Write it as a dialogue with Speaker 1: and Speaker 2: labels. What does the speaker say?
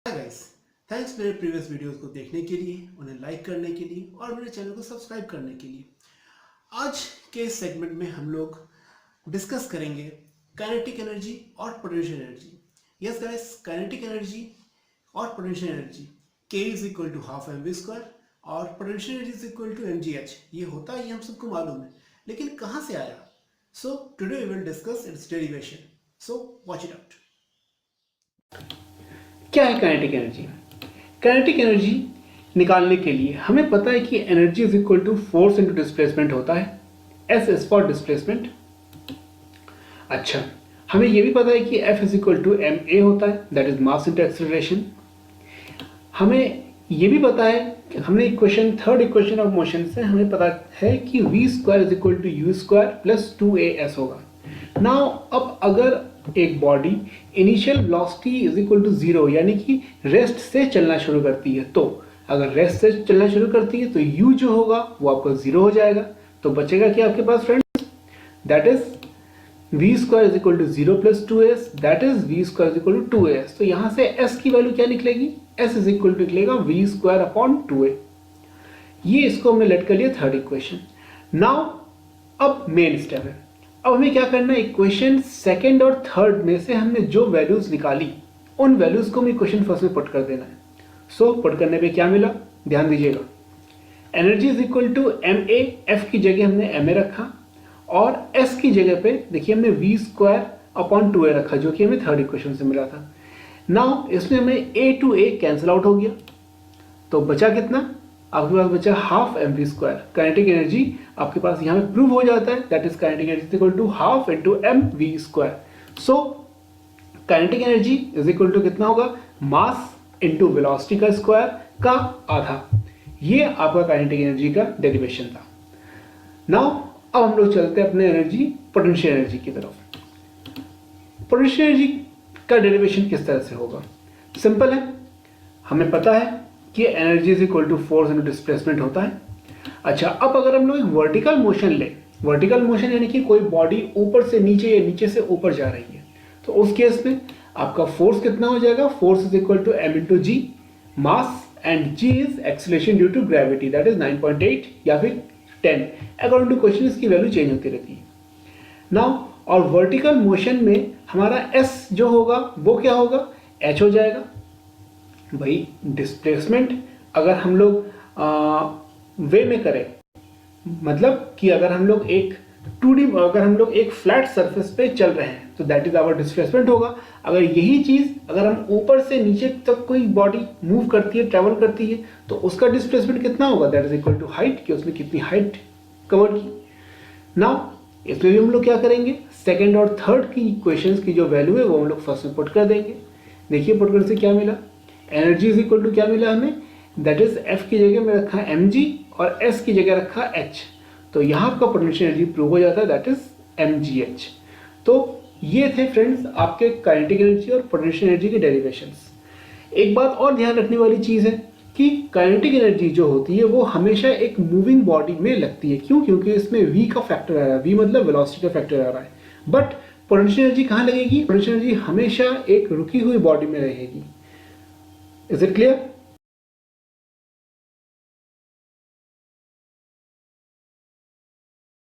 Speaker 1: Hi guys, thanks मेरे previous videos को देखने के लिए, उन्हें लाइक करने के लिए और मेरे चैनल को सब्सक्राइब करने के लिए। आज के इस सेगमेंट में हम लोग डिस्कस करेंगे काइनेटिक एनर्जी और potential energy. Yes guys, kinetic energy और potential energy K is equal to half mv² और potential energy is equal to mgh। ये होता है, ये हम सबको मालूम है, लेकिन कहाँ से आया? So today we will discuss its derivation. So watch it out. क्या है काइनेटिक एनर्जी? काइनेटिक एनर्जी निकालने के लिए हमें पता है कि energy is equal to force into displacement होता है। S is for displacement. अच्छा, हमें यह भी पता है कि F is equal to ma होता है, that is mass into acceleration. हमें यह भी पता है कि हमने थर्ड इक्वेशन ऑफ मोशन से हमें पता है कि v² is equal to u² plus 2as होगा। नाउ अब अगर एक body initial velocity is equal to 0 यानी कि रेस्ट से चलना शुरू करती है, तो अगर रेस्ट से चलना शुरू करती है तो u जो होगा वो आपका 0 हो जाएगा। तो बचेगा क्या आपके पास friends? That is v² is equal to 0 plus 2s, that is v² is equal to 2s। तो यहां से s की वैल्यू क्या निकलेगी? s इज इक्वल टू निकलेगा v² अपॉन 2a। ये इसको हमने लेट कर लिया थर्ड इक्वेशन। नाउ अब मेन स्टेप है। अब हमें क्या करना है? इक्वेशन सेकंड और थर्ड में से हमने जो वैल्यूज निकाली उन वैल्यूज को हमें इक्वेशन फर्स्ट में पुट कर देना है। सो पुट करने पे क्या मिला? ध्यान दीजिएगा, energy is equal to ma, f की जगह हमने ma रखा और s की जगह पे देखिए हमने v² अपॉन 2a रखा, जो कि हमें थर्ड इक्वेशन से मिला था। नाउ इसमें हमें a to a cancel out हो गया, तो बचा कितना? आपके पास बचा हाफ mv²। काइनेटिक एनर्जी आपके पास यहाँ पे प्रूव हो जाता है, that is kinetic energy equal to half into mv²। So kinetic energy is equal to कितना होगा? मास इनटू वेलोसिटी का स्क्वायर का आधा। ये आपका काइनेटिक एनर्जी का डेरिवेशन था। नाउ अब हम लोग चलते हैं अपने एनर्जी पोटेंशियल एनर्जी की तरफ। पोटेंशियल एनर्जी का डेरिवेशन किस तरह से होगा? सिंपल है, हमें पता है कि energy is equal to force into displacement होता है। अच्छा, अब अगर हम लोग एक वर्टिकल मोशन लें, वर्टिकल मोशन यानी कि कोई बॉडी ऊपर से नीचे या नीचे से ऊपर जा रही है, तो उस केस में आपका फोर्स कितना हो जाएगा? Force is equal to m into g, mass and g is acceleration due to gravity, that is 9.8 या फिर 10, अकॉर्डिंग टू क्वेश्चन इसकी वैल्यू चेंज होती रहती है। नाउ और वर्टिकल मोशन में हमारा s जो होगा वो क्या होगा? h हो जाएगा। भाई डिस्प्लेसमेंट अगर हम लोग वे में करें, मतलब कि अगर हम लोग एक 2D अगर हम लोग एक फ्लैट सरफेस पे चल रहे हैं तो दैट इज आवर डिस्प्लेसमेंट होगा। अगर यही चीज अगर हम ऊपर से नीचे तक कोई बॉडी मूव करती है, ट्रेवल करती है, तो उसका डिस्प्लेसमेंट कितना होगा? That is equal to height, कि उसने कितनी हाइट कवर की। नाउ इसमें भी हम लोग क्या करेंगे? सेकेंड और थर्ड की इक्वेशंस की जो वैल्यू है वो हम लोग फर्स्ट में पुट कर देंगे। देखिए पुट करने से क्या मिला? एनर्जी इज इक्वल टू क्या मिला हमें? दैट इज F की जगह में रखा है mg और S की जगह रखा h, तो यहाँ आपका पोटेंशियल एनर्जी प्रूव हो जाता है, दैट इज mgh। तो ये थे फ्रेंड्स आपके काइनेटिक एनर्जी और पोटेंशियल एनर्जी के डेरिवेशंस। एक बात और ध्यान रखने वाली चीज़ है कि काइनेटिक एनर्जी जो होती है वो हमेशा एक मूविंग बॉडी में लगती है। क्यों? क्योंकि इसमें v का फैक्टर आ रहा है, v मतलब वेलोसिटी का फैक्टर आ रहा है। बट पोटेंशियल एनर्जी कहाँ लगेगी? पोटेंशियल एनर्जी हमेशा एक रुकी हुई बॉडी में रहेगी। Is it clear?